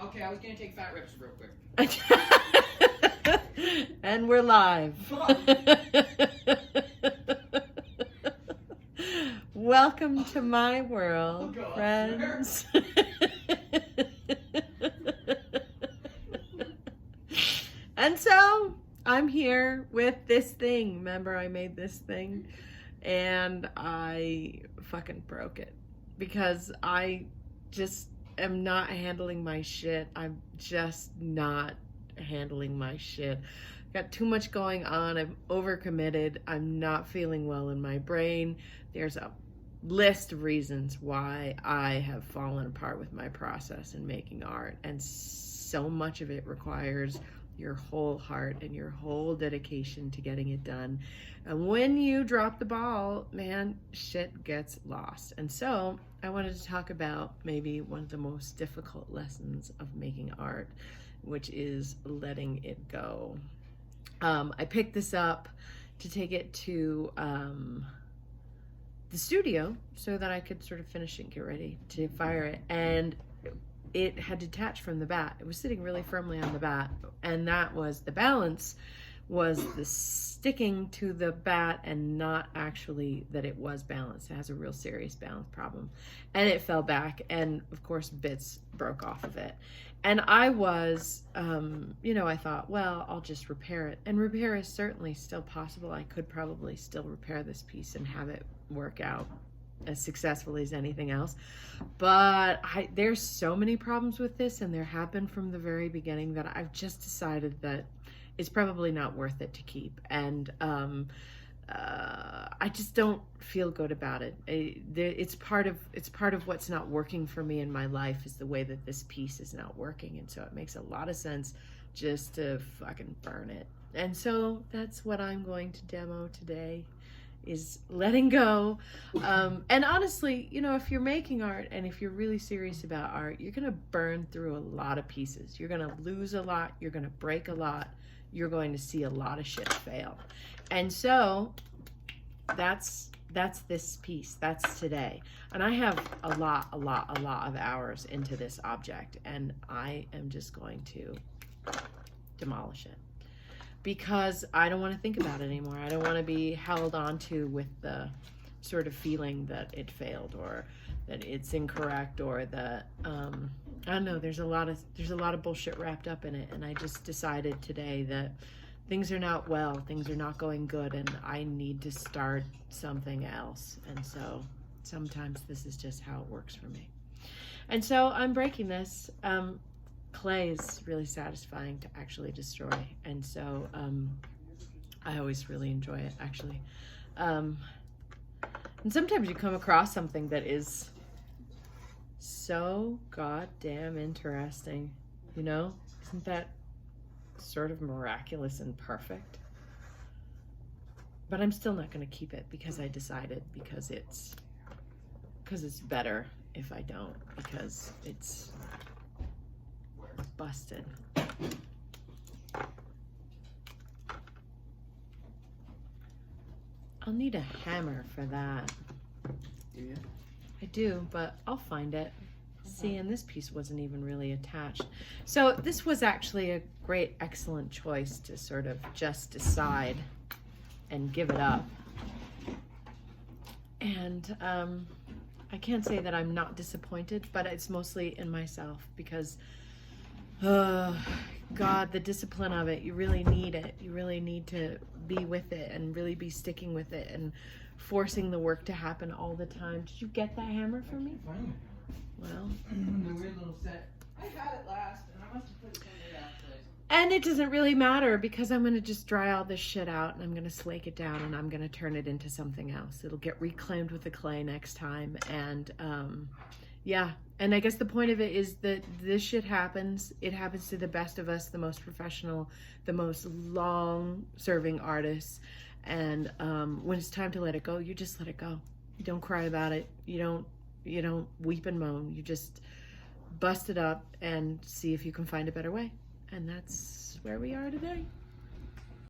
Okay, I was gonna take fat rips real quick. And we're live. Welcome to my world, friends. And so I'm here with this thing. Remember, I made this thing and I fucking broke it because I just am not handling my shit. I'm just not handling my shit. Got too much going on. I'm overcommitted. I'm not feeling well in my brain. There's a list of reasons why I have fallen apart with my process in making art, and so much of it requires your whole heart and your whole dedication to getting it done. And when you drop the ball, man, shit gets lost. And so I wanted to talk about maybe one of the most difficult lessons of making art, which is letting it go. I picked this up to take it to the studio so that I could sort of finish it and get ready to fire it. And it had detached from the bat. It was sitting really firmly on the bat, and that was the balance, was the sticking to the bat and not actually that it was balanced. It has a real serious balance problem. And it fell back, and of course bits broke off of it. And I was, I thought, well, I'll just repair it. And repair is certainly still possible. I could probably still repair this piece and have it work out as successfully as anything else. But there's so many problems with this, and there have been from the very beginning, that I've just decided that it's probably not worth it to keep. And I just don't feel good about it. It's part of what's not working for me in my life, is the way that this piece is not working. And so it makes a lot of sense just to fucking burn it. And so that's what I'm going to demo today, is letting go. And honestly, if you're making art and if you're really serious about art, you're gonna burn through a lot of pieces. You're gonna lose a lot, you're gonna break a lot, you're going to see a lot of shit fail. And so that's this piece, that's today. And I have a lot of hours into this object, and I am just going to demolish it, because I don't want to think about it anymore. I don't want to be held onto with the sort of feeling that it failed, or that it's incorrect, or that I don't know. There's a lot of bullshit wrapped up in it, and I just decided today that things are not well, things are not going good, and I need to start something else. And so sometimes this is just how it works for me. And so I'm breaking this. Clay is really satisfying to actually destroy, and so I always really enjoy it, actually. And sometimes you come across something that is so goddamn interesting, Isn't that sort of miraculous and perfect? But I'm still not going to keep it, because I decided, because it's better if I don't, because it's busted. I'll need a hammer for that. Do you? I do, but I'll find it. See, and this piece wasn't even really attached. So this was actually a great, excellent choice to sort of just decide and give it up. And I can't say that I'm not disappointed, but it's mostly in myself, because God, the discipline of it, you really need it. You really need to be with it and really be sticking with it and forcing the work to happen all the time. Did you get that hammer for me? Well, the weird little set. I had it last, and I must have put it somewhere else. and it doesn't really matter, because I'm going to just dry all this shit out, and I'm going to slake it down, and I'm going to turn it into something else. It'll get reclaimed with the clay next time. And yeah, and I guess the point of it is that this shit happens. It happens to the best of us, the most professional, the most long-serving artists. And when it's time to let it go, you just let it go. You don't cry about it. You don't weep and moan. You just bust it up and see if you can find a better way. And that's where we are today.